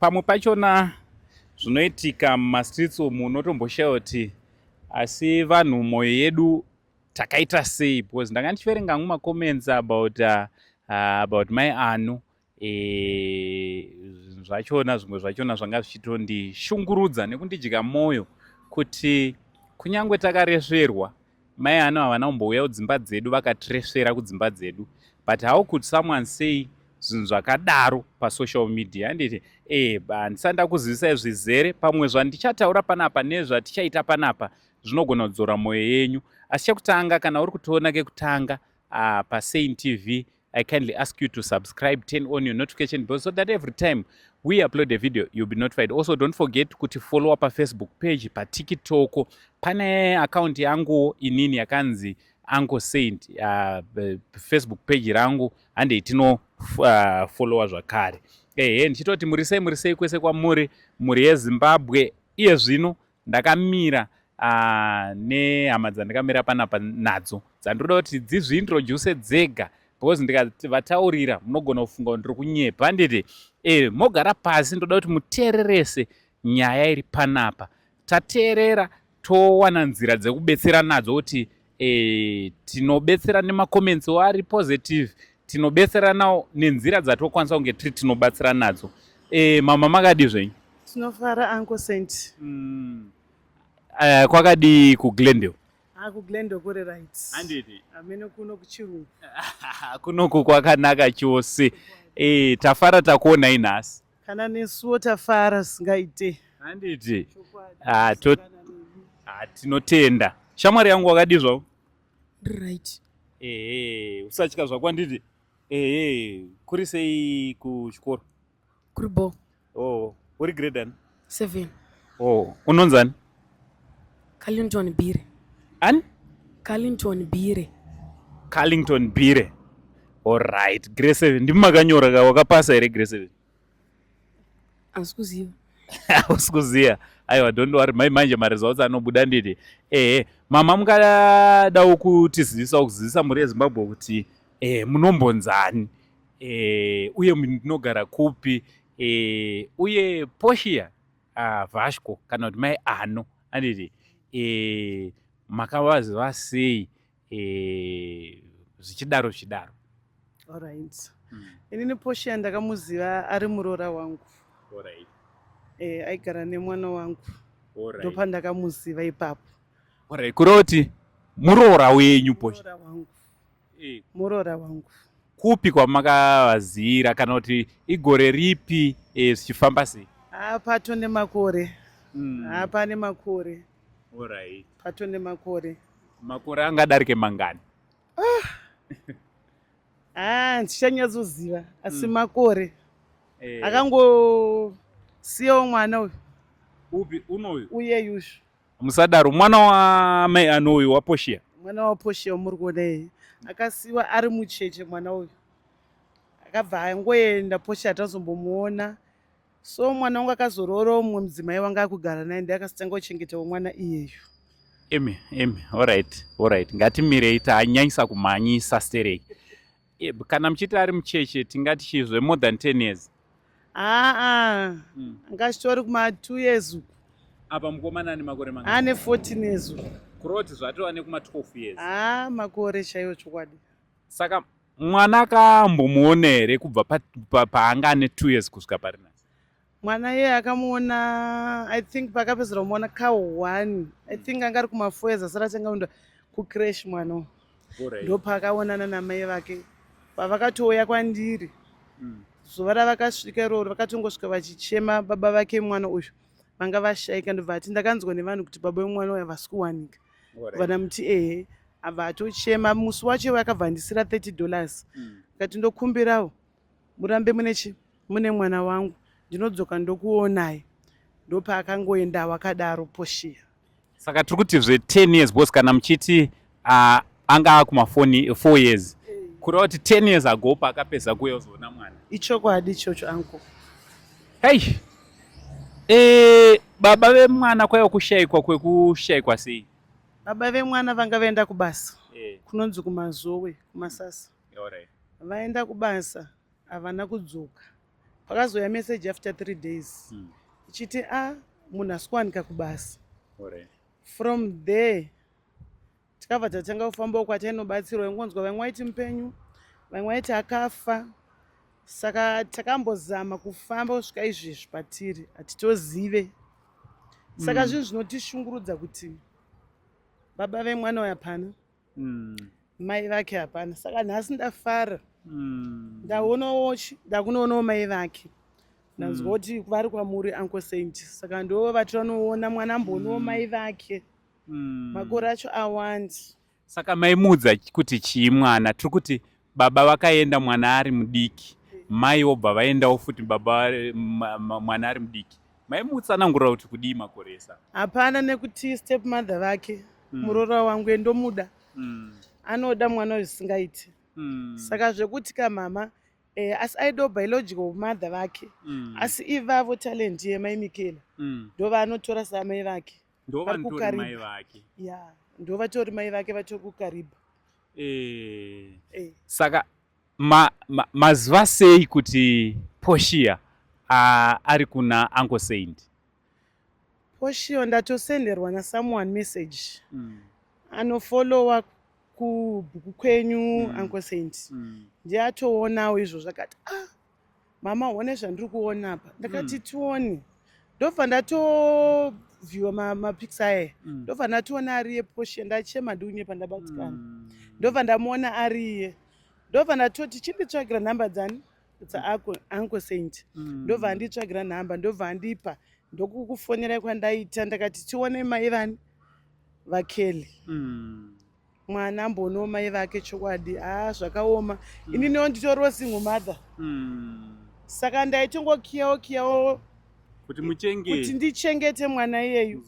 pamwe pachona zvinoitika mumastreets umu unotomboshayiwa kuti asi vanhu moyo yedu takaita sei, because ndanga ndichiverenga mumacomments about my anu zvachona zvimwe zvachona zvanga zvichitondishungurudza nekundidya mwoyo kuti kunyange takaresverwa mai anu havana kumbouya kudzimba dzedu vakatiresvera kudzimba dzedu, but how could someone say zvinhu zvakadaro pasocial media? Handiti handisanda kuzivisai zvizere, pamwe zvandichataura panapa nezvatichaita panapa zvinogona kudzora mwoyo yenyu. Asi chekutanga, kana uri kutiona kekutanga paSane TV, I kindly ask you to subscribe, turn on your notification bell so that every time we upload a video you'll be notified. Also don't forget kuti follow up Facebook page, TikTok pane account yangu inini yakanzi Uncle Saint, Facebook page rangu hande itino followa zvakare. Ndichitoti murisei kwese kwamuri, muri yeZimbabwe. Iye zvino ndakamira nehama dzandakamira panapa nadzo dzandoda kuti dzizviintroduce dzega, because ndikavataurira munogona kufunga kuti ndiri kunyepa. Handiti mogara pasi, ndoda kuti muteererese nyaya iri panapa. Tateerera towana nzira dzekubetsera nadzo, kuti tinobetsera nemacomments ari positive, tinobetsera nawo nenzira dzatokwanisa kunge tiri tinobatsira nadzo. Mama makadi zvenyu? Tinofara Uncle Saint. Kwakadi kuGlendale? kuGlendale kuri right. Handiti? Amene kuno kuchirungu. Kunoku kwakanaka chose. Tafara takuona inhasi. Kana nesuwo tafara singaite. Handiti? Tinotenda. Shamwari yangu wakadi zvavo? Right. Usatya zvako. Handiti? Kuri sei kuchikoro? Kuri bo. Uri grade ani? 7. Unonzani? Carlington Bire. Ani? Carlington Bire. Carlington Bire. Alright, grade 7. Ndimi makanyora wakapasa here grade 7? Asikuziva. Usikuziva. Aiwa, don't worry, manje maresults anobuda. Nditi mama mungadawo kuzivisa muri yeZimbabwe kuti munombonzani, uye munogara kupi, uye Portia Vasco kana kuti mai ano. Handiti makavaziva sei zvichidaro. Alright. Inini Portia ndakamuziva ari muroora wangu. Alright. Aigara nemwana wangu. Ndopa ndakamuziva ipapo. Alright. Kuroti muroora wenyu Portia? Muroora wangu. Kupi kwamakavazira, kana kuti igore ripi zvichifamba sei? Pato nemakore. Pane makore. Alright. Pato nemakore. Makore angadarike mangani? Ndichanyatsoziva, asi makore akangosiyawo mwana uyu. Upi unoyu? Uye yushu. Musadaro, mwana wa mai anoyu wa Portia? Mwana wa Portia muri kuona akasiyiwa ari mucheche mwana uyu. Akabva angoenda Portia atazombomuona. So mwana wangu akazoroora mumwe mudzimai wanga akugara naye, ndiye akasitanga kuchengetawo mwana iyeyu. Alright. Ngatimirei, tanyanyisa kumhanyisa sterei. Kana muchiti ari mucheche tingati chizve more than 10 years? Ngachitori kuma 2 years. Apa mukomana ane makore mangani? Ane 14 years. Kuroti zvatova nekuma 12 years? Makore chaiwo chokwadi. Saka mwana akambomuona here kubva paanga ane 2 years kusvika pari nhasi? Mwana iye akamuona, I think pakapedzera kumuona ka1. I think anga ari kuma 4 years, asati achangaenda kucrash mwana. Ndo paakaonana namai vake. Pavakatouya kwandiri, zuva ravakasvika iroro vakatongosvika vachichema baba vake mwana uyu. Vanga vashaika, ndobva ati ndakanzwa nevanhu kuti baba vemwana uyu havasi kuwanika. Vana muti abva atochema. Musi wacho vakabvandisira $30. Akati ndokumbirawo murambe mune mwana wangu, ndinodzoka ndokuonai. Ndopakangoenda wakadaro Portia. Saka tiri kuti 10 years, boss. Kana muchiti anga kuma 4 years, kureva kuti 10 years ago paakapedza kuuya kuzoona mwana. Ichokwadi ichocho anko. Baba vemwana kwaiva kushayikwa, kwekushayikwa sei? Baba vemwana vanga vaenda kubasa. Kunonzi kumazowe, kumasasa. Vaenda kubasa, havana kudzoka. pakazoya message after 3 days ichiti munhu asikuwanika kubasa. From there tikabva tatanga kufamba kwatainobatsirwa, ingonzwa vamwe vaiti mupenyu, vamwe vaiti akafa. Saka takambozama kufamba kusvika izvezvi patiri hatitozive. Saka zvinhu zvinotishungurudza kuti baba vemwana uyu hapana, mai vake hapana. Saka nhasi ndafara, ndakunoonawo mai vake, ndanzwa kuti vari kwamuri Uncle Saint. Saka ndo vatinoona mwana amboonawo mai vake, makore acho awandi. Saka maimudza kuti chii mwana? Tiri kuti baba vakaenda mwana ari mudiki, mai obva vaendawo futi baba mwana ari mudiki. Maimutsanangurira kuti kudii makoresa? Hapana, nekuti stepmother vake muroora wangu endomuda, anoda mwana zvisingaiti. Saka zvekuti kamama asi aidawo biological mother vake, asi ivavo talent yemai Mikela ndo vaanotora samai vake, ndo vatori mai vake vatori kukariba. Saka maziva sei kuti Portia ari kuna Uncle Saint? Portia ndatosenderwa nasomeone message anofollowa kubhuku kwenyu Uncle Saint. Ndiye atoonawo izvo zvakati mama one zvandiri kuona apa. Ndakati tione, ndobva ndatovhiwa mapikisa aya, ndobva ndatoona ari yePortia, ndachema ndiunye pandabatikana, ndobva ndamuona ari iye, ndobva ndatoti chinditsvagira nhamba dzani dzaUncle Saint, ndobva anditsvagira nhamba, ndobva andipa, ndokukufonerai kwandaita. Ndakati tione mai vani vaKelly, mwana amboonawo mai vake chokwadi. Zvakaoma, ininiwo nditoriwo single mother. Saka ndaitongokiyawo kuti ndichengete mwana iyeyu.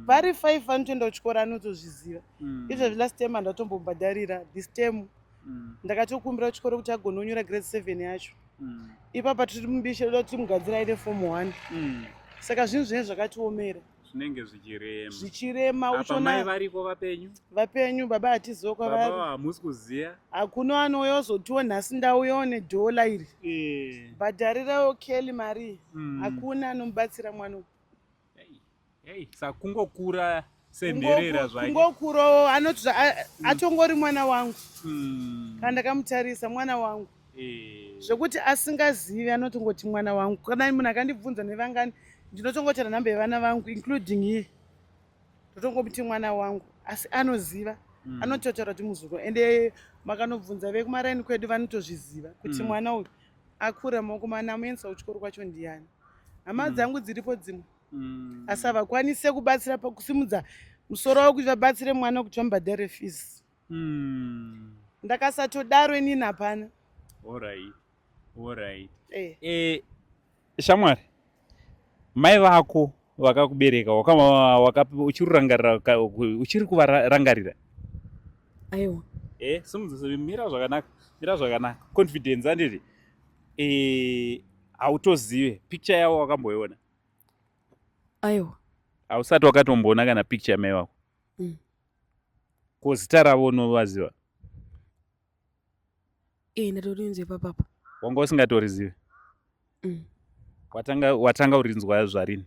Vari 5 vanotoenda kuchikora, anotozviziva. Izvezvi last term handatombobhadharira, this term ndakatokumbira chikoro kuti agononyora grade 7 yacho. Ipapa tiri mubishe toda kuti mugadzira aite form 1. Saka zvinhu zvinenge zvakatiomera, zvinenge zvichirema. Uchona variko vapenyu, baba hatizivo kwavari. Baba hamusi kuziya. Hakuna anouyawo zotiwo nhasi ndauyawo nedhola iri, bhadharirawo Kelly mari, hakuna anomubatsira mwana. Saka kungokura semherera kungokurawo, anoti atongori mwana wangu. Kana ndakamutarisa mwana wangu, zvekuti asingazivi anotongoti mwana wangu. Kana munhu akandibvunza nevangani, ndinotongotara nhamba yevana vangu including iye, ndotongomuti mwana wangu, asi anoziva, anototaura kuti muzukuru. Ende makanobvunza vekumaraini kwedu vanotozviziva kuti mwana uyu akura maoko mana, amuendesa kuchikoro kwacho ndiani. Hama dzangu dziripo dzimwe, asi havakwanise kubatsira pakusimudza musoro wavo kuti vabatsire mwana kuti vamubhadhare fees. Ndakasatodaro inini hapana. Shamwari, mai vako vakakubereka uchiri kuvarangarira? Aiwa. Mira zvakanaka, confidence anditi. Hautozive picture yavo wakamboiona? Aiwa. Hausati wakatomboona kana picture yamai vako? Ko zita ravo unovaziva? Ndatorinzwa ipapapa. Wanga usingatorizive? Watanga urinzwa zvarini?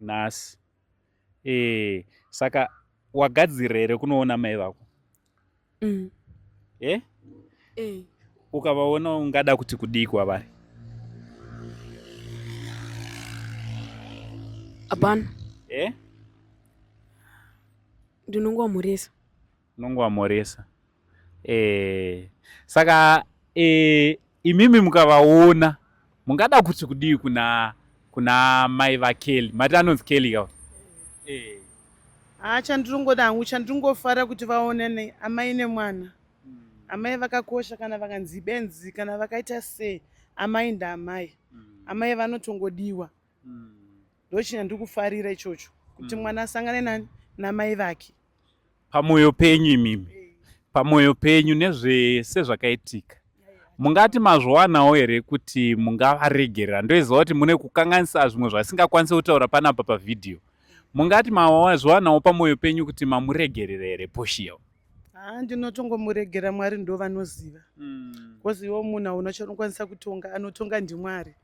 Nhasi. Saka wagadzira here kunoona mai vako? Ukavaona ungada kuti kudii kwavari? Hapana. Ndinongowamhoresa. Unongowamhoresa. Saka imimi mukavaona mungada kuti kudii kuna mai vaKelly? Mati anonzi Kelly kawa? Chandirongoda hangu, chandiringofara kuti vaonane amai nemwana. Amai vakakosha, kana vakanzi benzi, kana vakaita sei, amai ndaamai. Amai vanotongodiwa. Ndochina ndiri kufarira ichocho, kuti mwana asangane nani namai vake. Pamwoyo penyu imimi, pamwoyo penyu nezvese zvakaitika, mungati mazvowanawo here kuti mungavaregerera? Ndoiziva kuti mune kukanganisa zvimwe zvasingakwanisi kutaura panapa pavhidhiyo. Mungati mazvowanawo pamwoyo penyu kuti mamuregerera here Portia? Ndinotongomuregera, Mwari ndo vanoziva. Kozi iwo munhu hauna chaunokwanisa kutonga, anotonga ndiMwari.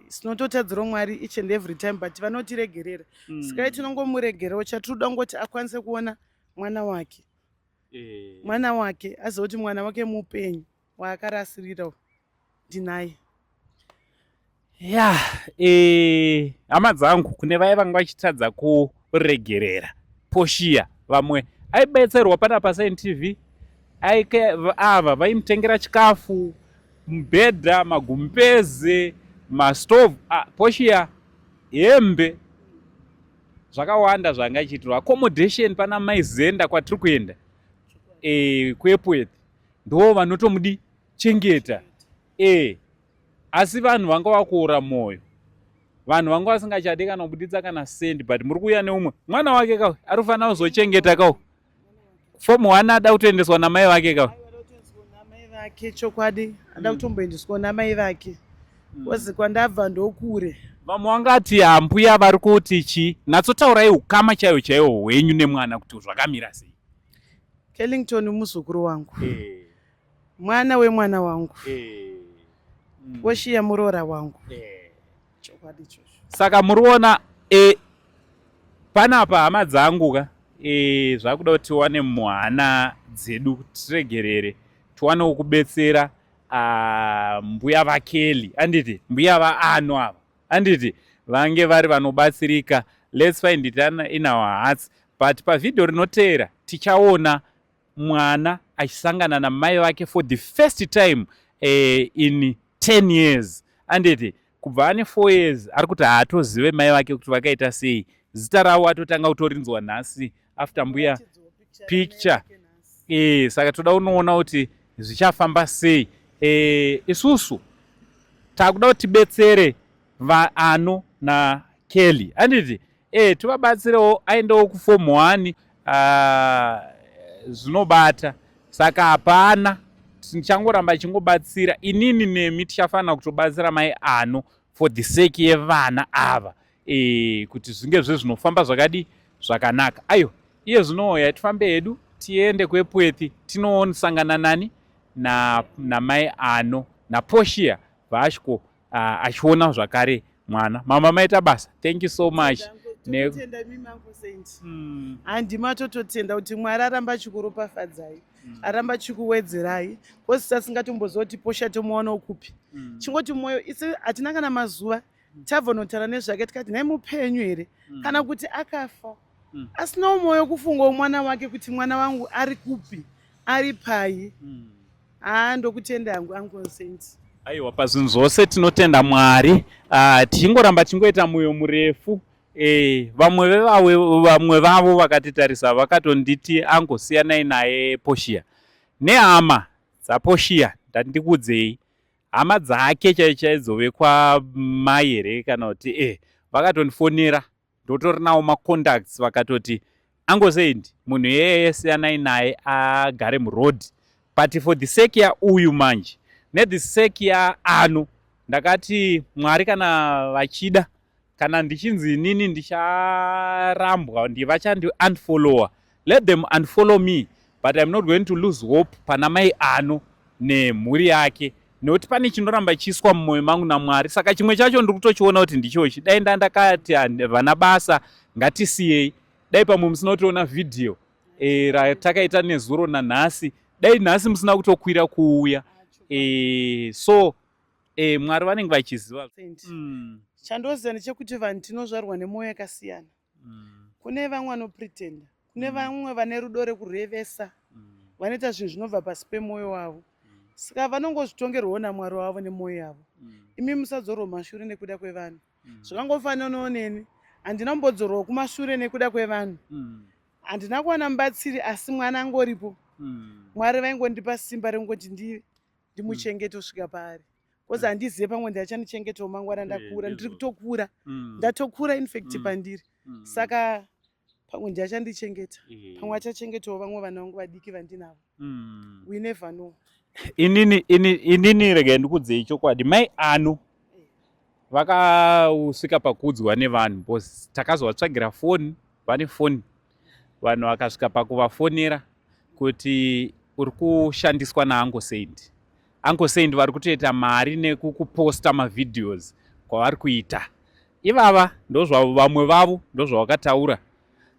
Sinototadzirawo Mwari each and every time, but vanotiregerera. Saka tinongomuregerawo, chatinoda ngoti akwanise kuona mwana wake. Mwana wake azoti mwana wake mupenyu waakarasirira ndinaye. Hama dzangu, kune vaya vanga vachitadza kuregerera Portia, vamwe aibetserwa panapa SainTV, ava vaimutengera chikafu, mubhedha, magumbeze, mastovhu, Portia, hembe, zvakawanda zvangachitirwa, accommodation pana Maizenda kwatiri kuenda kuEpworth, ndo vanotomudi chengeta. Asi vanhu vanga vakuora moyo, vanhu vanga vasingachadi kana kubuditsa kana sendi, but muri kuuya neumwe mwana wake kau arikufanira kuzochengeta kau fomu 1 ada kutoendeswa namai vake kau. Namai vake chokwadi, ada kutomboendeswa namai vake. Kozi kwandabva ndokure. Vamwe vangati mbuya vari kuti natsotaurayi ukama chaiwo chaiwo hwenyu nemwana kuti zvakamira sei. Kellington muzukuru wangu, mwana wemwana wangu, Portia muroora wangu. Chokwadi ichocho. Saka muriona panapa hama dzangu zvakuda kuti tiwane muhana dzedu tiregerere, tiwanewo kubetsera mbuya vaKelly, anditi mbuya vaAno ava, anditi vange vari vanobatsirika. Let's find it in our hearts. But pavidhio rinoteera tichaona mwana achisangana namai vake for the first time in 10 years. Anditi kubva ane 4 years ari kuti haatozive mai vake kuti vakaita sei. Zita ravo atotanga kutorinzwa nhasi after mbuya picture. Saka toda kunoona kuti zvichafamba sei. Isusu takuda kuti tibetsere vaAno naKelly, anditi tivabatsirewo aendewo kufomu 1 zvinobata. Saka hapana tichangoramba chingobatsira, inini nemi tichafanira kutobatsira mai Ano for the sake yevana ava, kuti zvinge zvezvinofamba zvakadi zvakanaka. Ayo iye zvinoya tifambe hedu tiende kuEpworth tinosangana nani namai Ano naPortia vasco achiona zvakare mwana. Mama maita basa, thank you so much. Handima tototenda kuti Mwari aramba achikuropafadzai, aramba achikuwedzerai. Kosi tasingatomboziva kuti Portia tomuonawo kupi. Chingoti mwoyo isi hatina kana mazuva tabva notaura nezvake tikati nhai mupenyu here kana kuti akafa. Asinawo mwoyo kufungawo mwana wake kuti mwana wangu ari kupi, ari pai. Ndokutenda yangu Uncle Saint. Aiwa, pazvinhu zvose tinotenda Mwari. Tichingoramba tingoita mwoyo murefu. Vamwe vavo vakatitarisa vakatonditi angosiyanai naye Portia. Nehama dzaPortia ndandikudzei, hama dzake chaidzove kwamai here kana kuti vakatondifonera ndotorinawo macontacts vakatoti Uncle Saint munhu yeye siyanai naye agare muroad, but for the sake yauyu manje nethe sake yaAno ndakati Mwari kana vachida, kana ndichinzi inini ndicharambwa vachandi unfollower, let them unfollow me, but I'm not going to lose hope pana mai Ano nemhuri yake, nekuti pane chinoramba chiiswa mumwoyo mangu naMwari. Saka chimwe chacho ndiri kutochiona kuti ndichochi. Dai ndakati vana basa ngatisiyei, dai pamwe musina kutoona vhidhiyo ratakaita nezuro nanhasi, dai nhasi musina kutokwira kuuya. So Mwari vanenge vachiziva. Chandoziva ndechekuti vanhu tinozvarwa nemwoyo yakasiyana. Kune vamwe vanopretenda, kune vamwe vane rudo rekurevesa, vanoita zvinhu zvinobva pasi pemwoyo wavo. Saka vanongozvitongerwawo naMwari wavo nemwoyo yavo. Imi musadzorwa kumashure nekuda kwevanhu. Zvakangofananawo neni, handina kumbodzorwa kumashure nekuda kwevanhu. Handina kuwana mubatsiri, asi mwana angoripo. Mwari vaingondipa simba rekungoti ndimuchengete kusvika paari. Kozi handizive pamwe ndachandichengetawo mangwana ndakura, ndiri kutokura, ndatokura infact pandiri. Saka pamwe ndachandichengeta, pamwe achachengetawo vamwe vana vangu vadiki vandinavo. We never know. Inini regai ndikudzei chokwadi, mai Ano vakasvika pakuudzwa nevanhu, because takazovatsvagira foni, vane foni, vanhu vakasvika pakuvafonera kuti uri kushandiswa naAngo Saint. Ango Saint vari kutoita mari nekukuposta mavideos kwavari kuita. Ivava ndozvavo vamwe vavo ndozvavakataura.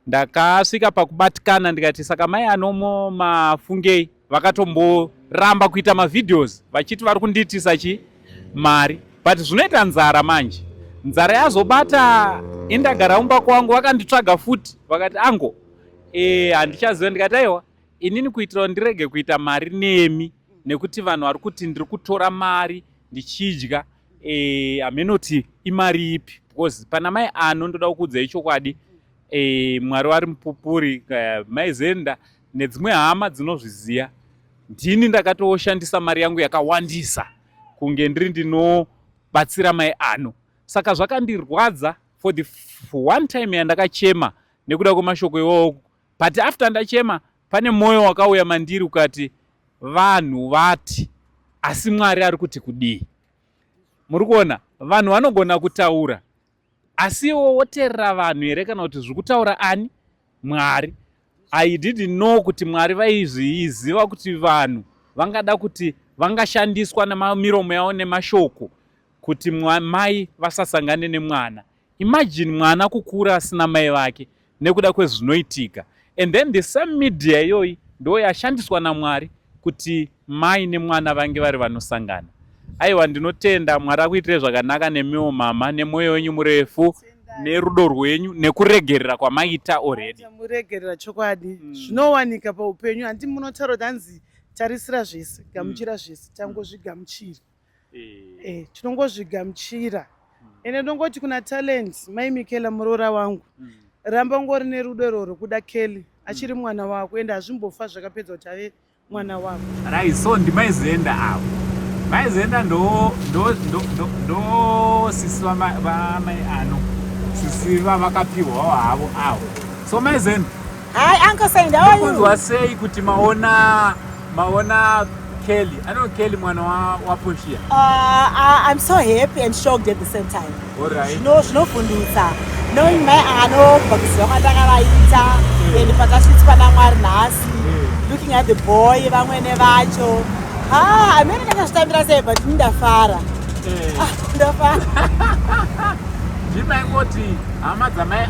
Ndakasvika pakubatikana ndikati saka mai anomo mafungei vakatomboramba kuita mavideos vachiti vari kundiitisa mari, but zvinoita nzara manje. Nzara yazobata indagara umba kwangu vakanditsvaga futi vakati Ango handichaziva. Ndikati aiwa inini kuitira ndirege kuita mari nemi nekuti vanhu vari kuti ndiri kutora mari ndichidya hamenoti imari ipi, because pana mai ano ndoda kukuudzai chokwadi Mwari vari mupupuri mai Zenda nedzimwe hama dzinozviziva. Ndini ndakatoshandisa mari yangu yakawandisa kunge ndiri ndinobatsira mai ano. Saka zvakandirwadza for the one time yandakachema nekuda kwemashoko iwowo, but after ndachema pane mwoyo wakauya mandiri ukati vanhu vati asi Mwari ari kuti kudii. Muri kuona vanhu vanogona kutaura asi iwo woteerera vanhu here kana kuti zviri kutaura ani? Mwari. I didn't know kuti Mwari vaizviziva kuti vanhu vangada kuti vangashandiswa nemamiromo yavo nemashoko kuti mai vasasangane nemwana. Imagine mwana kukura asina mai vake nekuda kwezvinoitika, and then the same media iyoyi ndo yashandiswa naMwari kuti mai nemwana vange vari vanosangana. Aiwa ndinotenda Mwari akuitire zvakanaka nemiwo mama nemwoyo wenyu murefu nerudo rwenyu nekuregerera kwamaita already. Muregerera chokwadi zvinowanika paupenyu. Handi munotaura kuti hanzi tarisira zvese gamuchira zvese tangozvigamuchira. Tinongozvigamuchira. Ene ndongoti kuna talent mai Mikela muroora wangu ramba ngori nerudo iroro kuda Kelly achiri mwana wako ende hazvimbofa zvakapedza kuti ave mwana wako. Right, so ndimai Zenda avo. Mai Zenda ndo sisi vamai ano. Sisi vakapiwawo havo avo. So mai Zenda. Hi Uncle Saint, how are you? Kunzwa sei kuti maona Kelly. I know Kelly mwana wa Portia. I'm so happy and shocked at the same time. Alright. Zvinofundisa. Knowing my ano kuziva kwandakavaita and patashitswa naMwari nhasi. Looking at the boy vamwene vacho. Amene ndakazvitambira sei but ndafara. Ndafara. Ndimangoti hama dzamai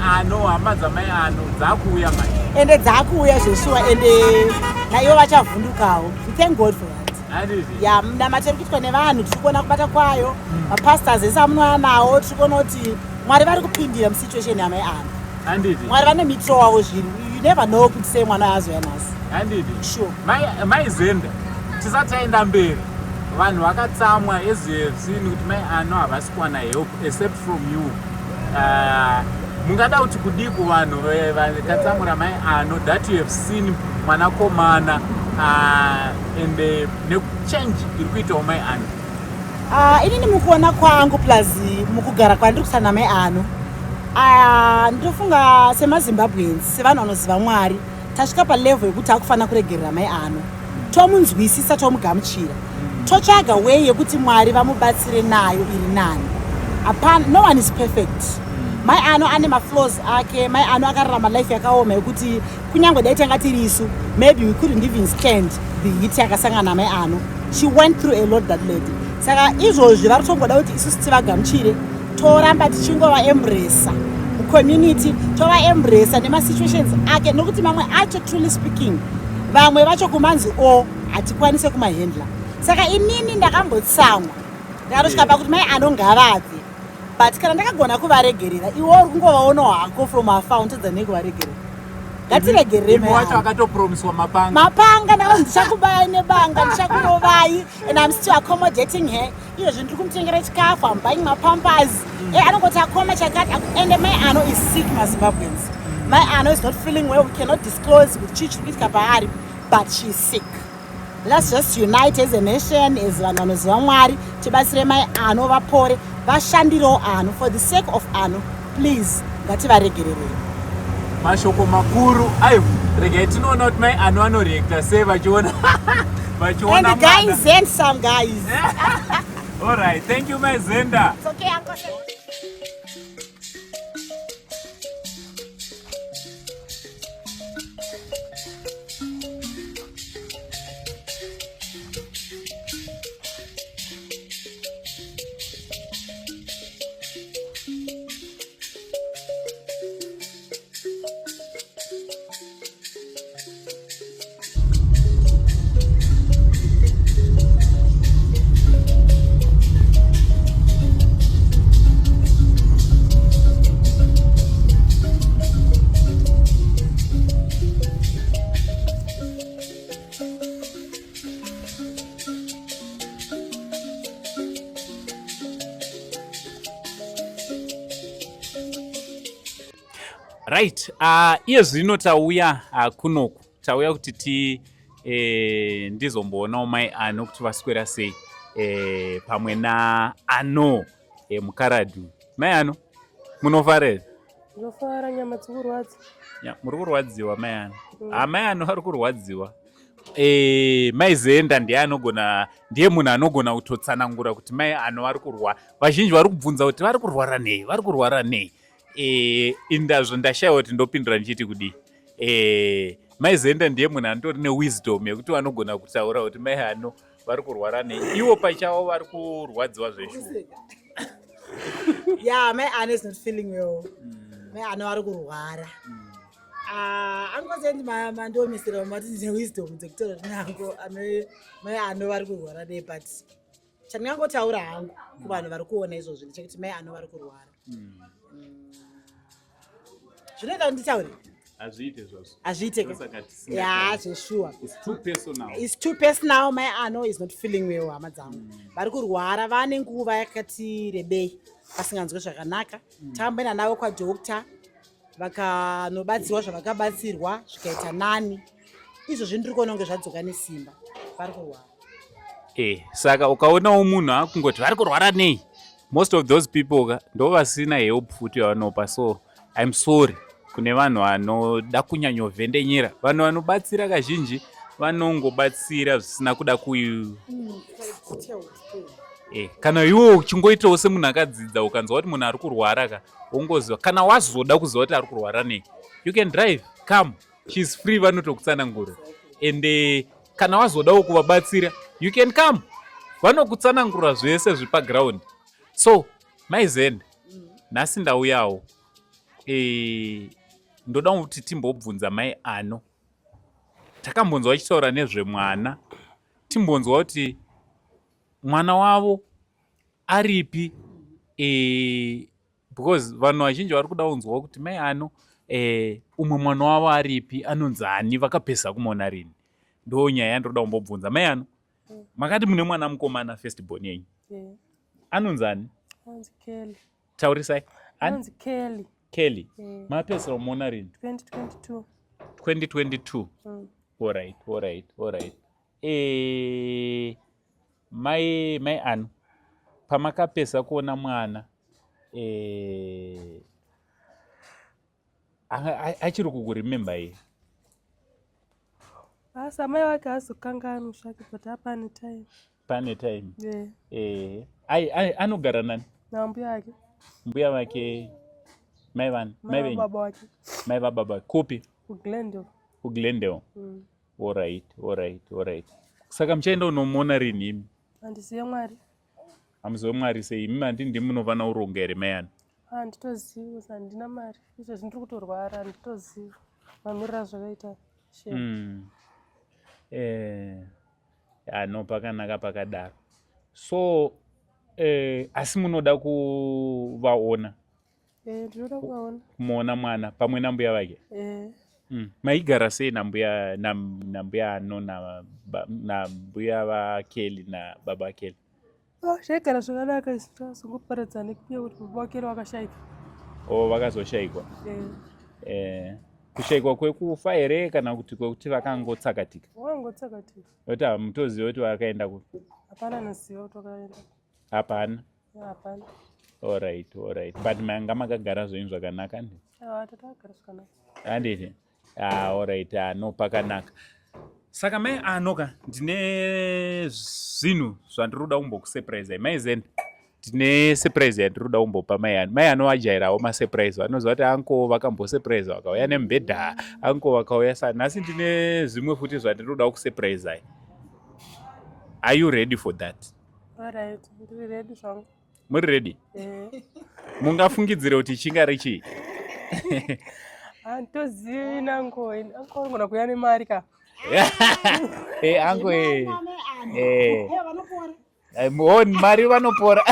ano dzakuuya manje. Ende dzakuuya zveshuwa ende naivo vachavhundukawo. We thank God for that. Ya munamatiro kuitwa nevanhu tiri kuona kubata kwayo. Mapastors ese amunoona nawo tiri kuona kuti Mwari vari kupindira musituation yamai ano. Mwari vane mitro wavo zviri. You never know kuti sei mwana azoya nhasi. Sure. Mai Zenda tisataenda mberi vanhu vakatsamwa ezvezvini kuti mai ano havasi kuwana help except from you. Mungada kuti kudii kuvanhu vakatsamura mai ano that you have seen mwanakomana and nechange iri kuitawo mai ano? Inini mukuona kwangu plus mukugara kwandiri kusana mai ano ndinofunga semaZimbabweans sevanhu vanoziva Mwari tasvika palevel yekuti akufanira kuregerera mai ano, tomunzwisisa tomugamuchira, totsvaga way yekuti Mwari vamubatsire nayo iri nani. Apana, no one is perfect. Mai ano ane maflaws ake, mai ano akararama life yakaoma yekuti kunyangwe dai tanga tirisu maybe we couldn't even stand the hit yakasangana mai ano. She went through a lot, that lady. Saka izvozvi vari kutongoda kuti isusu tivagamuchire, toramba tichingova embrace community, tova embrace nema situations ake nokuti mamwe acho truly speaking vamwe vacho kumanzi hatikwanise kumahandla. Saka inini ndakambotsamwa ndakatosvika pakuti mai anongavabve, but kana ndakagona kuvaregerera iwo uri kungovaona hako from afar unotodzanei kuvaregerera. Ngatiregerere mai wacho akatopromiswa mapanga ndava ndichakubaya nebanga ndichakurovai and I'm still accommodating her. Iyo zvinhu ndiri kumutengera chikafu, I'm buying mapampers. Anongoti akoma chakati and mai ano is sick maZimbabweans. Mai ano is not feeling well, we cannot disclose kuti chii chiri kuitika paari, but she is sick. Let's just unite as a nation, as vanhu vanoziva Mwari, tibatsire mai ano vapore, vashandirewo ano for the sake of ano. Please ngativaregerere. Mashoko makuru. Ayo, regai tinoona kuti mai ano anoreacta sei vachiona and the guy is handsome, guys. All right, thank you mai Zenda. It's okay, Uncle. Right. Iye zvino tauya kunoku. Tauya kuti ndizomboonawo mai ano kuti vaswera sei pamwe naano mukaradhu. Mai ano, munofara here? Ndinofara, nyama dziri kurwadza. Muri kurwadziwa mai ano? Mai ano ari kurwadziwa. Maizenda ndiye munhu anogona kutotsanangura kuti mai ano vari kurwara. Vazhinji vari kubvunza kuti vari kurwara nei, vari kurwara nei. Indazvo ndashayiwa kuti ndopindura ndichiti kudii. Maizenda ndiye munhu anotori newisdom yekuti vanogona kutaura kuti mai ano vari kurwara nei. Ivo pachavo vari kurwadziwa zveshuwa. Yeah, my aunt is not feeling well. My aunt vari kurwara. Angozendi mandomisira mati ndine wisdom dzekutaura kuti nango mai ano vari kurwara nei, but chandingangotaura hangu kuvanhu vari kuona izvozvo ndechekuti mai ano vari kurwara. Zvinoita kuti nditaure? Hazviite. Yeah, zveshuwa. It's too personal. My ano is not feeling well, hama dzangu. Vari kurwara, vane nguva yakati rebei vasinganzwe zvakanaka. Tamboenda navo kwadhokta, vakanobatsirwa zvavakabatsirwa zvikaita nani. Izvozvi ndiri kuona kunge zvadzoka nesimba. Vari kurwara. Saka ukaonawo munhu akungoti vari kurwara nei, most of those people ndo vasina help futi yavanopa. So I'm sorry kune vanhu vanoda kunyanyovhendenyera. Vanhu vanobatsira kazhinji vanongobatsira zvisina kuda kana iwo uchingoitawo semunhu akadzidza ukanzwa kuti munhu ari kurwara ongoziva. Kana wazoda kuziva kuti ari kurwara nei, you can drive, come, she's free, vanotokutsanangura. And kana wazodawo kuvabatsira, you can come, vanokutsanangura zvese zvipaground. So maizenda nhasi ndauyawo ndoda kuti timbobvunza mai ano. Takambonzwa vachitaura nezvemwana, timbonzwa kuti mwana wavo aripi, because vanhu vazhinji vari kuda kunzwa kuti mai ano umwe mwana wavo aripi, anonzani, vakapesa kumuona rini. Ndo nyaya yandoda kumbobvunza. Mai ano, makati mune mwana mukomana first born yenyu, anonzani? Anzi Kelly. Taurisai. Anzi Kelly. Kelly. Mapesa kumuona rini? 2022. 2022. Alright. Mai ano, pamakapesa kuona mwana achiri kukuremember here? Asa mai wake azokanganwa zvake, but hapane time. Pane time? Yeah. Anogara nani? Nambuya yake. Mbuya wake mai vani? Mai baba wake. Mai baba kupi? Glendale. Alright. Saka mchaenda unomuona rini imi? Handizive Mwari. Hamuzive Mwari sei? Imi handindi munovana uronga here mai ano? Handitoziva, handina mari. Izvozvi ndiri kutorwara, handitoziva mamiriro azvakaita. No, pakanaka pakadaro. So asi munoda kuvaona? Ndinoda kuvaona. Kumuona mwana pamwe nambuya vake? Maigara sei nambuya ano nambuya vaKelly nababa vaKelly? Zvaigara zvakanaka, izvi zvazongoparadzana nekuuya kuti baba vaKelly vakashayika. Vakazoshayikwa? Kushayikwa kwekufa here kana kuti kwekuti vakangotsakatika? Vakangotsakatika. Kuti hamutoziva kuti vakaenda kuti? Hapana noziva kuti vakaenda. Hapana? Hapana. Alright. But manga makagara zvenyu zvakanaka ndi? Takagara zvakanaka. Handiti? Alright, no pakanaka. Saka mai anoka ndine zvinhu zvandiroda kumbokusurprise. Maizenda ndine surprise yandiroda kumbopa mai ano. Mai ano vajairawo masurprise. Vanoziva kuti anko vakambosurprise vakauya nemubhedha, anko vakauya sana. Nhasi ndine zvimwe futi zvandiroda kusurprise. Are you ready for that? Alright, ndiri ready zvangu. Muri ready? Mungafungidzire kuti chingari chii? Handitozivi nango. Anko anogona kuuya nemari ka? Anko mari vanopora.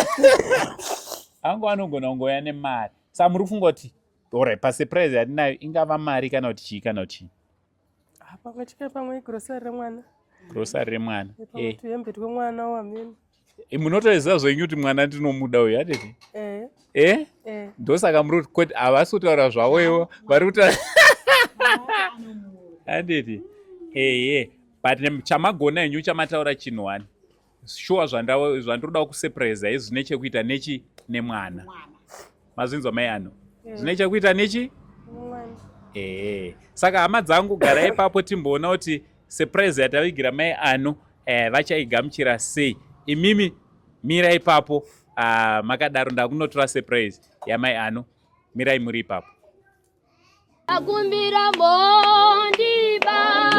Ango anogona kungouya nemari. Saka muri kufunga kuti alright, pasurprise yatinayo ingava mari kana kuti chii kana kuti chii? Pamwe chike pamwe grocery remwana. Grocery remwana. Pamwe tuhembe twemwana wamene. Munotoziva zvenyu kuti mwana ndinomuda uyu, hatiti? ndosaka muri kuti havasi kutaura zvavoiwo vari kutaura handiti but chamagona henyu chamataura chinhuwani shuwa zvandiroda kusurprise izvi zvine chekuita nechi nemwana mazvinzwa mai ano zvine chekuita nechi saka hama dzangu garai ipapo timboona kuti surprise yatavigira mai ano vachaigamuchira sei. Imimi mira ipapo makadaro ndakunotora surprise yamai ano, mirai muri ipapo. Akumbira mondi ba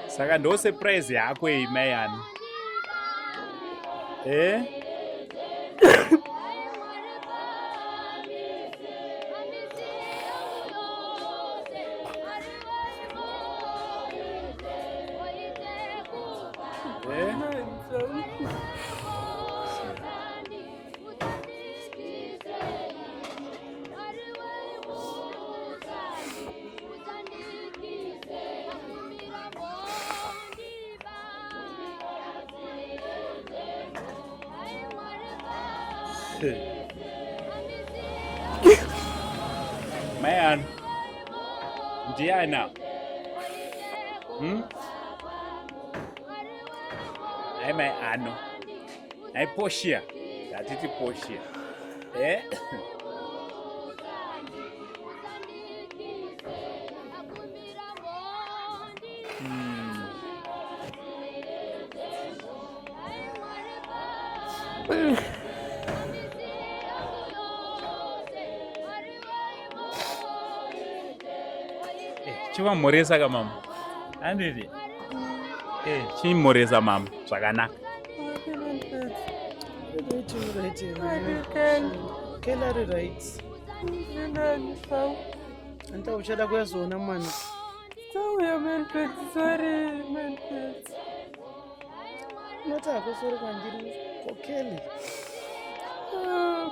Saka ndo surprise yako iyi mai ano. Man, Diana. Ai mai ano. Ai Porsche. Datiti Porsche. Chivamhoresa ka mama. Handiti. Chimhoresa mama. Zvakanaka. Kelari right. Anta uchada kuyazoona mwana. Sauya manpet, sorry manpet. Nota akusori kwandiri kokeli.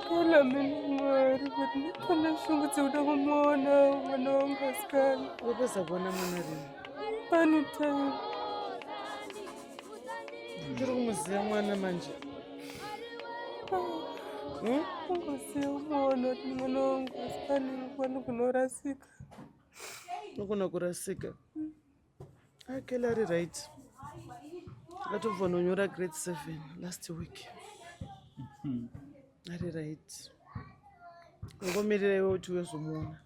Kala mini mwari, but nitana shungu tsuda kumona, wanonga skali. Wapesa kuona mwana rini. Pani time. Tiri kumuziya mwana manje. Ungoziya umona, wanonga skali, wanokunorasika. Nokuna kurasika. Kelari right. Akatobva nonyora grade 7 last week. Ari right. Ngomirira iwe kuti uyozomuona.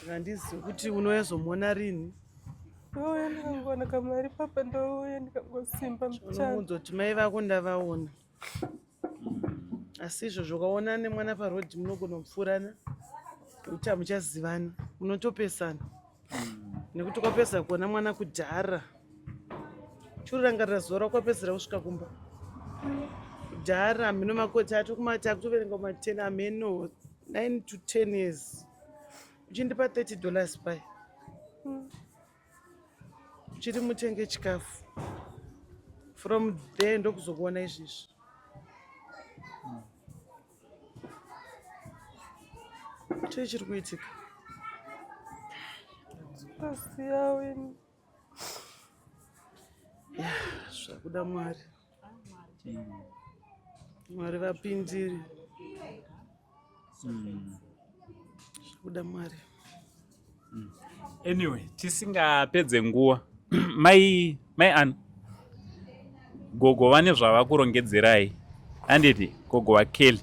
Handizi kuti unoyazomuona rini. Ndouya ndikangona kamari papa, ndouya ndikangosimba muchana. Unounza kuti mai vako ndavaona. Asi izvo zvokaona nemwana parodhi munogona kupfuurana kuti hamuchazivana, munotopesana. Nekuti kwapesa kuona mwana kudhara. Churangarira zuva rakwapedzera kusvika kumba. Kudhara hameno makoti ati kumati akutoverenga ma10 hameno 9 to 10 years. Uchindipa $30 pai. Uchiri mutenge chikafu. From there ndokuzokuona izvizvi. Chii chiri kuitika? Ndosiya weni. Zvakuda Mwari. Mwari vapindire. Zvakuda Mwari. Anyway, tisingapedze nguva. mai ano. Gogo vane zvavakurongedzerai. Handiti gogo vaKelly.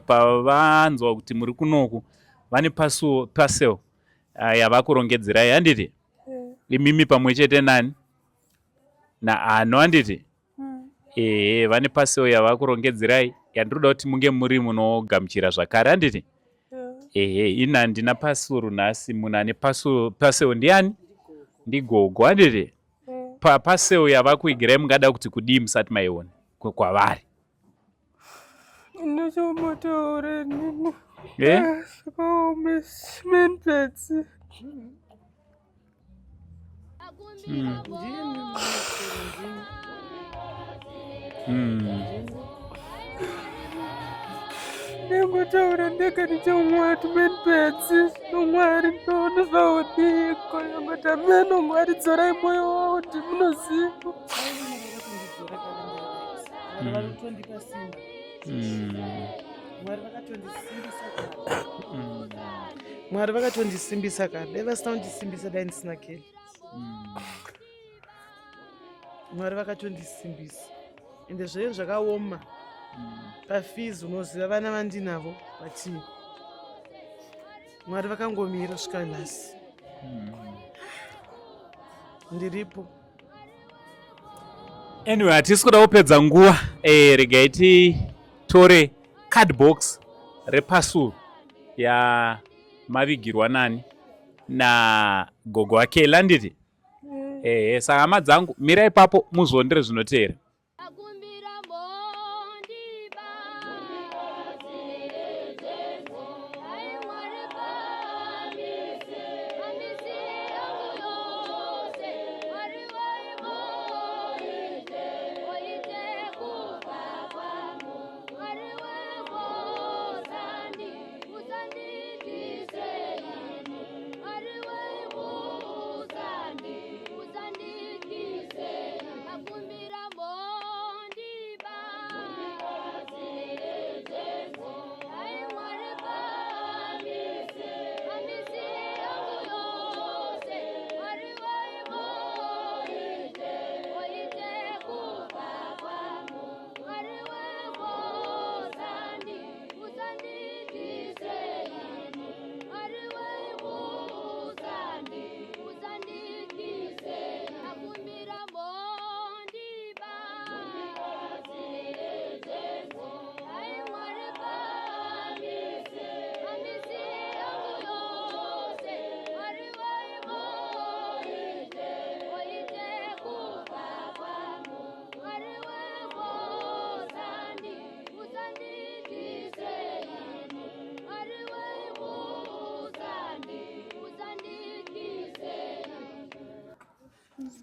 Pavanzwa kuti muri kunoku vane parcel yavakurongedzerai. Handiti? imimi pamwe chete nani naano handiti vane paseo yavakurongedzerai yandiroda kuti munge muri munogamuchira zvakare handiti ina ndina pasuru nhasi munhu ane paseo ndiani ndigogo handiti paseo yavakuigirai mungada kuti kudii musati maiona kwavari inochomotaura nini zvakaomesmenpedzi nengotaura ndega ndichomwari menpedzi nomwari ndoona zvaudiko yangota meno mwari dzorai mwoyo wavo ndimunoziva mwari vakatondisimbisa kare dai vasina kundisimbisa dai ndisina Kelly. Mwari vakatondisimbisa ende zvenyu zvakaoma pafizi unoziva vana vandinavo pativi mwari vakangomira svika nhasi ndiripo. Anyway, hatisi kuda kupedza nguva regai titore cardbox repasuru yamavigirwa nani nagogo wake handiti saka hama dzangu mira ipapo muzondere zvinoteera.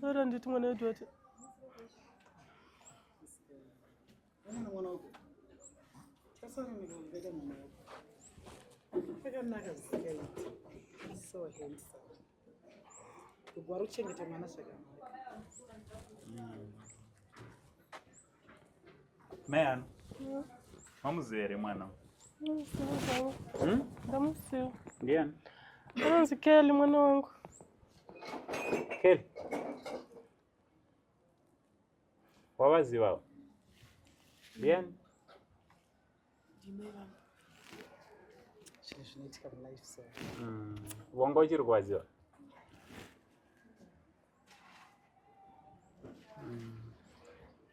sara nditi mwana wedu wati waruchengeta mwana zvakanaka. Mayano mamuzere mwana ndamuziva ndiani anonzi Kelly mwana wangu. Kelly wavazivawo ndiani Zvinhu zvinoitika mulife so wanga uchiri kuvaziva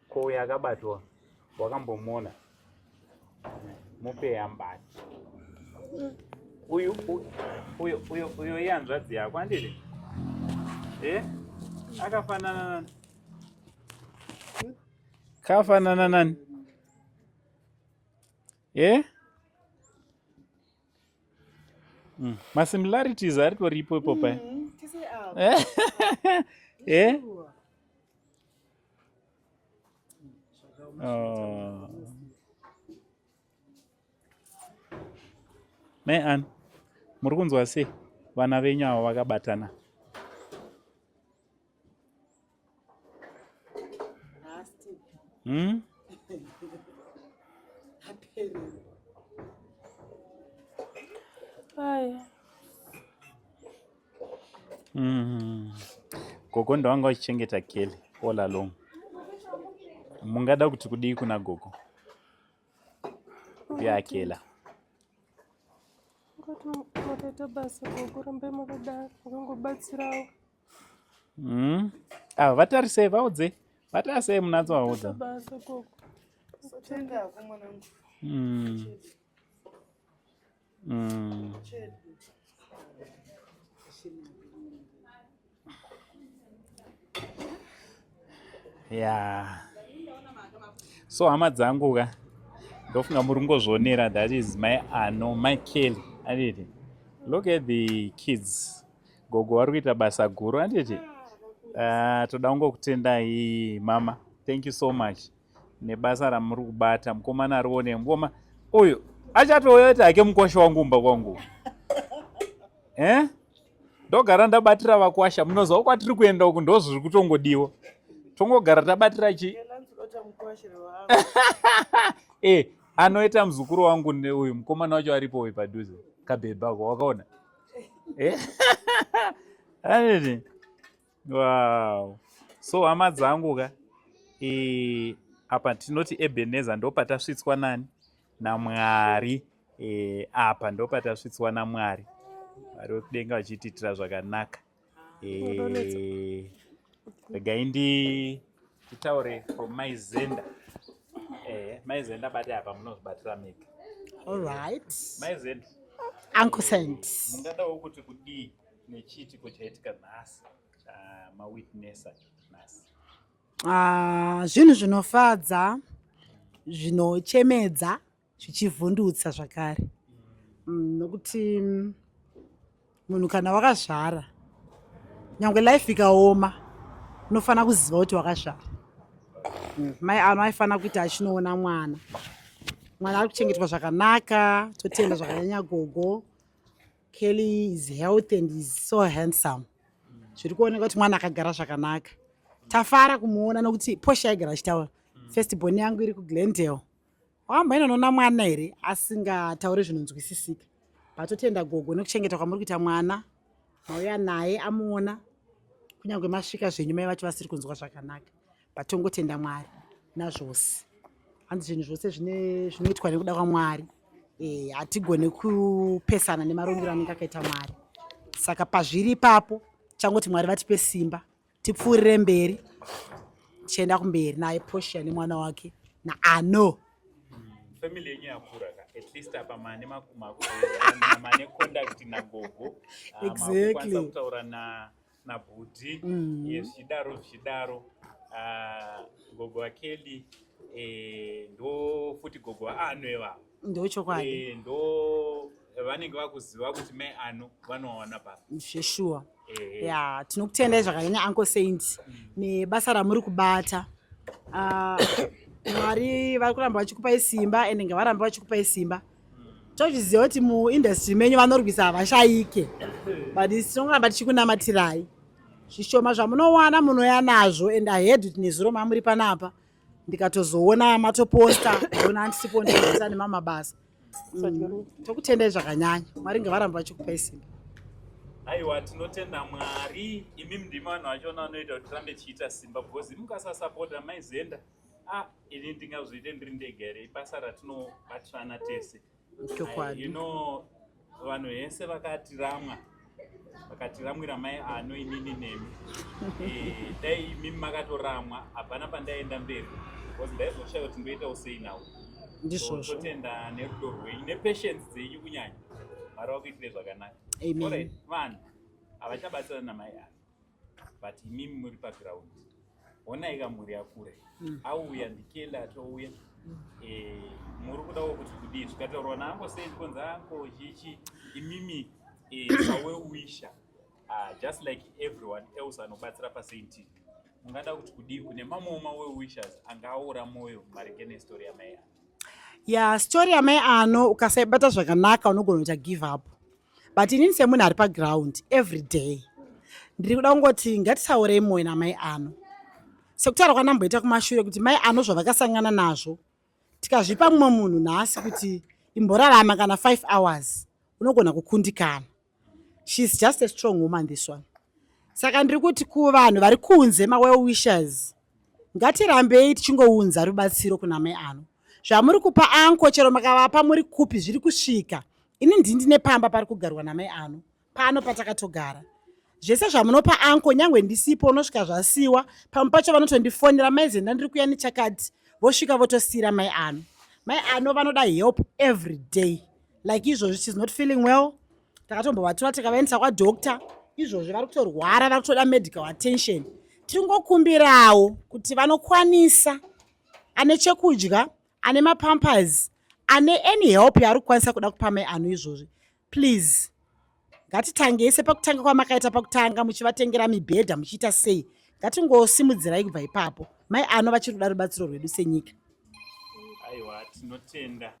ko uyo akabatwa wakambomuona mupe ambati uyo ihanzvadzi yako handiti akafanana nani kafanana nani masimilarities aritoripo ipopa Mayan muri kunzwa sei vana venyu ava vakabatana gogo ndawanga uchichengeta Kelly all along. Mungada kuti kudii kuna gogo yakela ngoti mataita basa gogo rambe makadaro makangobatsirawo Vatarisei vaudze. Vatarisei munatso vaudza. basa koko. Tenda hako mwanangu. Yeah. So hama dzangu ka ndofunga muri kungozvionera, that is my ano, my Kelly. Anditi, look at the kids. Gogo vari kuita basa guru. Anditi, toda kungokutendai mama, thank you so much nebasa ramuri kubata. Mukomana arione ngoma uyu achatouya kuti hake mukosha wangu mumba kwangu. Ndogara ndabatira vakwasha, munoziva kwatiri kuenda uku ndo zviri kutongodiwa. Tongogara tabatira chi anoita muzukuru wangu neuyu mukomana wacho aripo uyu padhuze kabhebha kwawakaona. Aniti, wow. So hama dzangu ka apa tinoti Ebenezer ndo patasvitswa nani naMwari. Apa ndo patasvitswa naMwari. Vari vekudenga vachitiitira zvakanaka. Regai nditaure from Maizenda. Maizenda bate apa munozvibatira mega. All right. Maizenda, Uncle Saint. mungadawo kuti kudii nechiitiko chaitika nhasi mawitnessa nhasi? Zvinhu zvinofadza, zvinochemedza, zvichivhundutsa zvakare. Nokuti munhu kana wakazvara, nyangwe life ikaoma, unofanira kuziva kuti wakazvara. Mai ano aifana kuita achinoona mwana. Mwana ari kuchengetwa zvakanaka, totenda zvakanyanya gogo. Kelly is healthy and is so handsome. Zviri kuoneka kuti mwana akagara zvakanaka. Tafara kumuona nokuti Posha aigara achitaura. First born yangu iri kuGlendale. Wamboinoona mwana here asingataure zvinonzwisisika. Patotenda gogo nokuchengeta kwamuri kuita mwana. Mauya naye amuona. Kunyange masvika zvenyu mai vacho vasiri kunzwa zvakanaka. Patongotenda Mwari nazvose. Handi zvinhu zvose zvinoitwa nekuda kwaMwari. Hatigone kupesana nemarongero anenge akaita Mwari. Saka pazviri ipapo changoti Mwari vatipe simba, tipfuurire mberi, tichienda kumberi naye Posha nemwana wake naAno. Family yenyu yakura ka, at least apa mane contact nagogo. Exactly. Makukwanisa kutaura nabhudhi. Yes, zvidaro. Gogo waKelly ndo futi gogo waAno ivavo. Ndo chokwadi. Ndo vanenge vakuziva kuti mai ano vanowaona papa. Sure. Tinokutendai zvakanyanya Uncle Saint nebasa ramuri kubata. Mwari vari kuramba vachikupai simba ende ngavaramba vachikupai simba. Tochiziva kuti muindustry menyu vanorwisa havashaike. But tinongoramba tichikunamatirai. Zvishoma zvamunowana munoya nazvo and ahead kuti nezuro mamuri panapa. Ndikatozoona matoposta, ndona antisipo ndikuita nemamabasa. Tokutendai zvakanyanya. Mwari ngavaramba vachikupai simba. Aiwa, tinotenda Mwari. Imi ndimi vanhu vachona vanoita kuti tirambe tichiita simba because mukasasapota Maizenda, ini ndingazoite ndiri ndega here basa ratinobatirana tese. Chokwadi. Vanhu vese vakatiramwira mai ano inini nemi. Dai imi makatoramwa hapana pandaenda mberi because ndaizoshaya kuti ndoita usei nawo. Ndizvozvo. Totenda nerudo rwenyu nepatience dzenyu kunyanya. Mwari vakuitire zvakanaka. Amen. Vanhu havachabatsirana namai ano, but imimi muri paground. Onai kamuri yakura. Auya ndikela atouya. Muri kudawo kuti kudii zvikataurwa naAnko Saint kunzi Anko chichi imimi sawewisha. Just like everyone else anobatsira paSaint. Mungada kuti kudii kune mamwe mawewishers angaura moyo maringe nestori yamai ano. Story yamai ano ukasaibata zvakanaka unogona kuita give up. But inini semunhu ari paground every day ndiri kuda kungoti ngatisaurei moyo namai ano. Sekutaura kwanamboita kumashure kuti mai ano zvavakasangana nazvo tikazvipa mumwe munhu nhasi kuti imborarama kana 5 hours unogona kukundikana. She's just a strong woman this one. Saka ndiri kuti kuvanhu vari kunze well wishers ngatirambei tichingounza rubatsiro kuna mai ano. Zvamuri kupa Anko chero makavapa muri kupi zviri kusvika. Ini ndini nepamba pari kugarwa namai ano pano patakatogara. zvese zvamunopa anko nyangwe ndisipo unosvika zvasiwa, pamwe pacho vanotondifonera maizenda ndiri kuya nechakati, vosvika votosiyira mai ano. Mai ano vanoda help every day, like izvozvi she's not feeling well, takatombovatora tikavaendesa kwadoctor, izvozvi vari kutorwara, vari kutoda medical attention. Tiri ngokumbirawo kuti vanokwanisa, ane chekudya, ane mapampers, ane any help yaari kukwanisa kuda kupa mai ano izvozvi, please ngatitangei sepakutanga kwamakaita pakutanga muchivatengera mibhedha muchiita sei, ngatingosimudzirai kubva ipapo. Mai ano vachiri kuda rubatsiro rwedu senyika. Aiwa, tinotenda.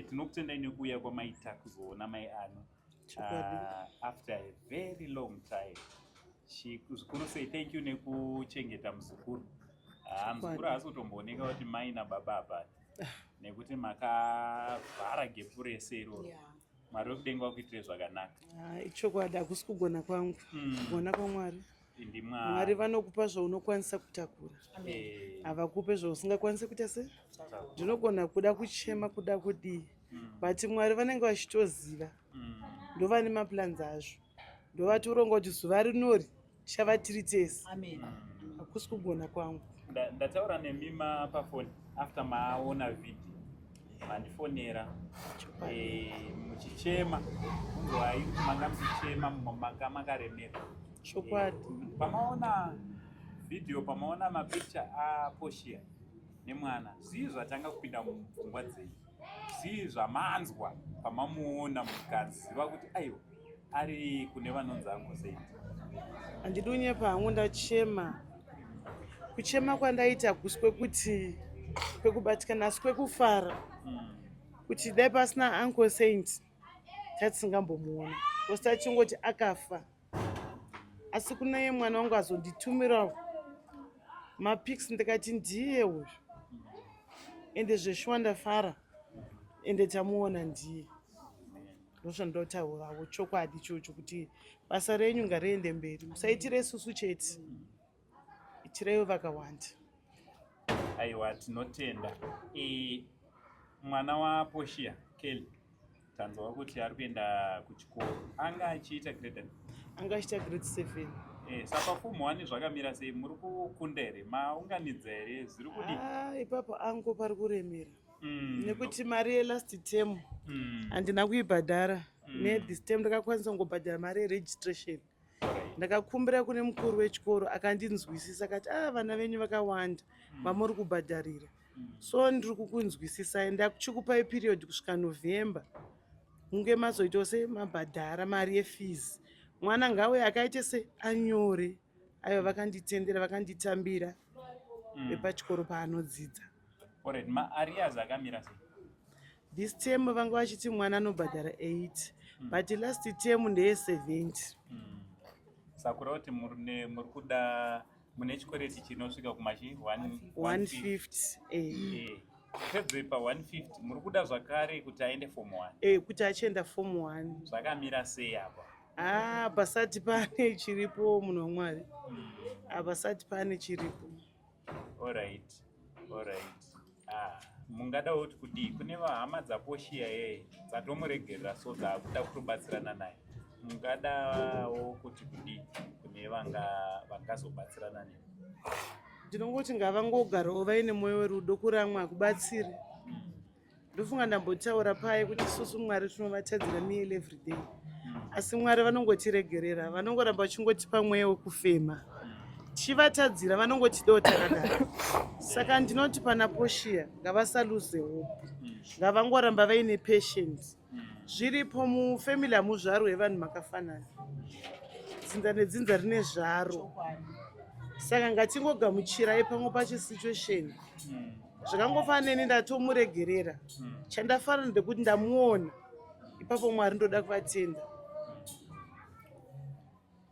Tinokutendai nekuuya kwamaita kuzoona mai ano after a very long time. Zvikuru sei thank you nekuchengeta muzukuru. Muzukuru haasi kutombooneka kuti mai nababa hapana, nekuti makavhara gepu rese iroro. Mwari wekudenga wakuitire zvakanaka. Ichokwadi, hakusi kugona kwangu, kugona kwaMwari. Mwari vanokupa zvaunokwanisa kutakura, havakupe zvausingakwanisi kuita sei. Ndinogona kuda kuchema, kuda kudii, but Mwari vanenge vachitoziva, ndovane maplans azvo, ndovatiuronga kuti zuva rinori chava tiri tese. Hakusi kugona kwangu. Ndataura nemima pafoni after maona video, mandifonera muchichema, kunzwai manga muchichema makaremera. Chokwadi. Pamaona video, pamaona mapicture aPortia nemwana, zii zvatanga kupinda mupfungwa dzenyu, zii zvamanzwa pamamuona mukaziva kuti aiwa ari kune vanonzi Uncle Saint. Handidi unyepa hangu, ndachema. Kuchema kwandaita hakusi kwekuti kwekubatikana, asi kwekufara kuti dai pasina Uncle Saint tatisingambomuona, kosi tachingoti akafa. Asi kunaye mwana wangu azonditumirawo mapics, ndikati ndiye uyu, ende zveshuwa ndafara, ende tamuona ndiye. Ndozvandotaurawo, chokwadi ichocho, kuti basa renyu ngariende mberi, musaitire isusu chete, itireiwo vakawanda. Aiwa, tinotenda. Mwana waPortia Kelly tanzwa kuti ari kuenda kuchikoro, anga achiita grade? Anga achiita grade 7. Saka form 1 zvakamira sei? Muri kukunda here? Maunganidza here? Zviri kudi? Ipapo angu pari kuremera, nekuti mari yelast term handina kuibhadhara, nethis term ndakakwanisa kungobhadhara mari yeregistration. Ndakakumbira kune mukuru wechikoro akandinzwisisa, akati vana venyu vakawanda vamuri kubhadharira, so ndiri kukunzwisisai, ndakuchikupai period kusvika November, munge mazoitawo semabhadhara mari yefees. Mwana ngawe akaite se anyore, aiva vakanditendera, vakanditambira vepachikoro paanodzidza. Alright, maarias akamira sei? This term vanga vachiti mwana anobhadhara 8, but last term ndeye 70. Sakura kuti muri kuda mune chikwereti chinosvika kumachi 150. Pedro pa 150 muri kuda zvakare kuti aende form 1. Kuti achienda form 1. Zvakamira sei apa? Pasati pane chiripo munhu waMwari. Pasati pane chiripo. Alright. Mungadawo kuti kudii? Kune vahama dzaPortia dzatomuregerera, so dzakuda kubatsirana naye. Mungadawo kuti kudii kune vangazobatsirana naye? Ndinongoti ngavangogarawo vaine mwoyo werudo, kuramwa kubatsire. Ndofunga ndambotaura paye kuti isusu Mwari tinovatadzira meal every day, asi Mwari vanongotiregerera, vanongoramba vachingotipa mweya wekufema. Tichivatadzira vanongotidawo takadaro. Saka ndinoti pana Portia ngavasaluse hope, ngavangoramba vaine patience. Zviripo mufamily hamuzvarwe vanhu makafanana, dzinza nedzinza rine zvaro, saka ngatingogamuchirai pamwe pachisituation. Zvakangofana neni ndatomuregerera, chandafanira ndekuti ndamuona, ipapo Mwari ndoda kuvatenda.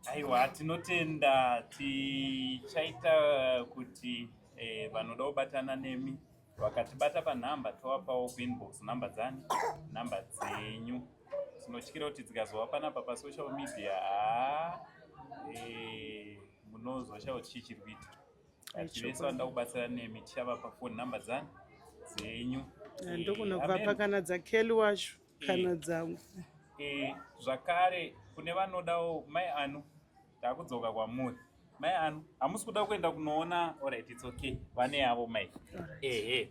Aiwa, tinotenda. Tichaita kuti vanoda kubatana nemi vakatibata panhamba tovapawo kuinbox namba dzani, namba dzenyu. Tinotyira kuti dzikazova panapa pasocial media munozoshayiwa kuti chii chiri kuitika. Tivese vanoda kubatsira nemi tichavapa phone namba dzani dzenyu. Ndokuna kuvapa kana dzaKelly wacho kana dzangu. Zvakare kune vanodawo mai anu takudzoka kwamuri mai anu hamusi kuda kuenda kunoona alright it's okay vane yavo mai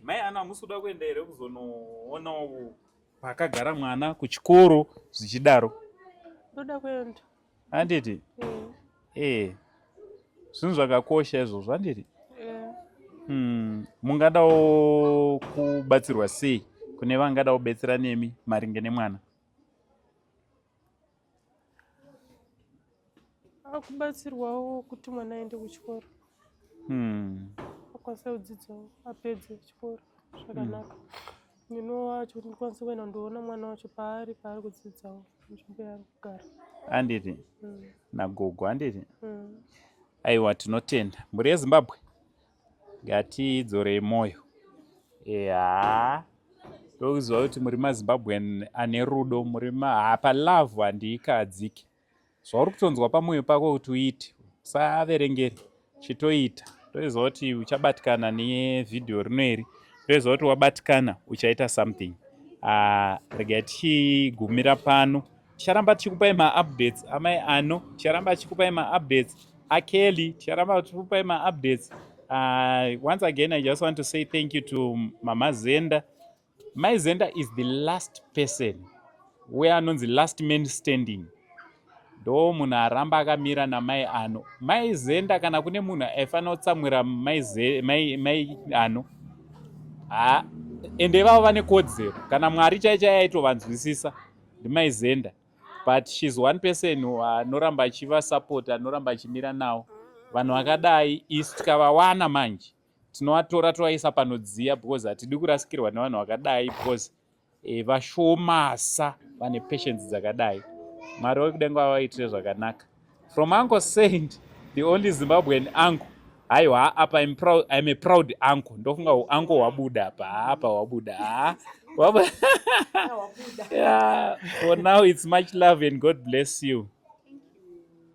mai anu hamusi kuda kuenda here kuzonoonawo pakagara mwana kuchikoro zvichidaro ndoda kuenda handiti zvinhu zvakakosha izvozvo handiti mungadawo kubatsirwa sei kune vangadawo betsera nemi maringe nemwana akubatsirwawo kuti mwana aende kuchikoro akwanisa kudzidzawo apedze chikoro zvakanaka nino wacho ndikwanisa kuenda ndoona mwana wacho paari kudzidzawo nzvimbo yaari kugara handiti nagogo handiti aiwa tinotenda muri yezimbabwe ngatidzorei mwoyo ndokuziva kuti muri mazimbabwe ane rudo muri palavhu handiikadziki zvauri kutonzwa pamwoyo pako kuti uite usaverengeri chitoita ndoiziva kuti uchabatikana nevhidhiyo rino iri ndoiziva kuti wabatikana uchaita something regai tichigumira pano ticharamba tichikupai maupdates amai ano ticharamba tichikupai maupdates akeli ticharamba tichikupai maupdates once again I just want to say thank you to Mama Zenda. My Zenda is the last person where anonzi last man standing ndo munhu aramba akamira namai ano mai Zenda kana kune munhu aifanira kutsamwira mai ano ende vavo vane kodzero kana mwari chaicho aitovanzwisisa ndimai Zenda but she's one person anoramba achivasapota anoramba achimira nawo vanhu vakadai isu tikavawana manje tinovatora tovaisa panodziya because hatidi kurasikirwa nevanhu vakadai because vashomasa vane patience dzakadai mwari wekudenga vavaitire zvakanaka from Uncle Saint the only Zimbabwean uncle haiwa apa I'm a proud uncle ndofunga uncle wabuda apa wabuda yeah, for now it's much love and God bless you.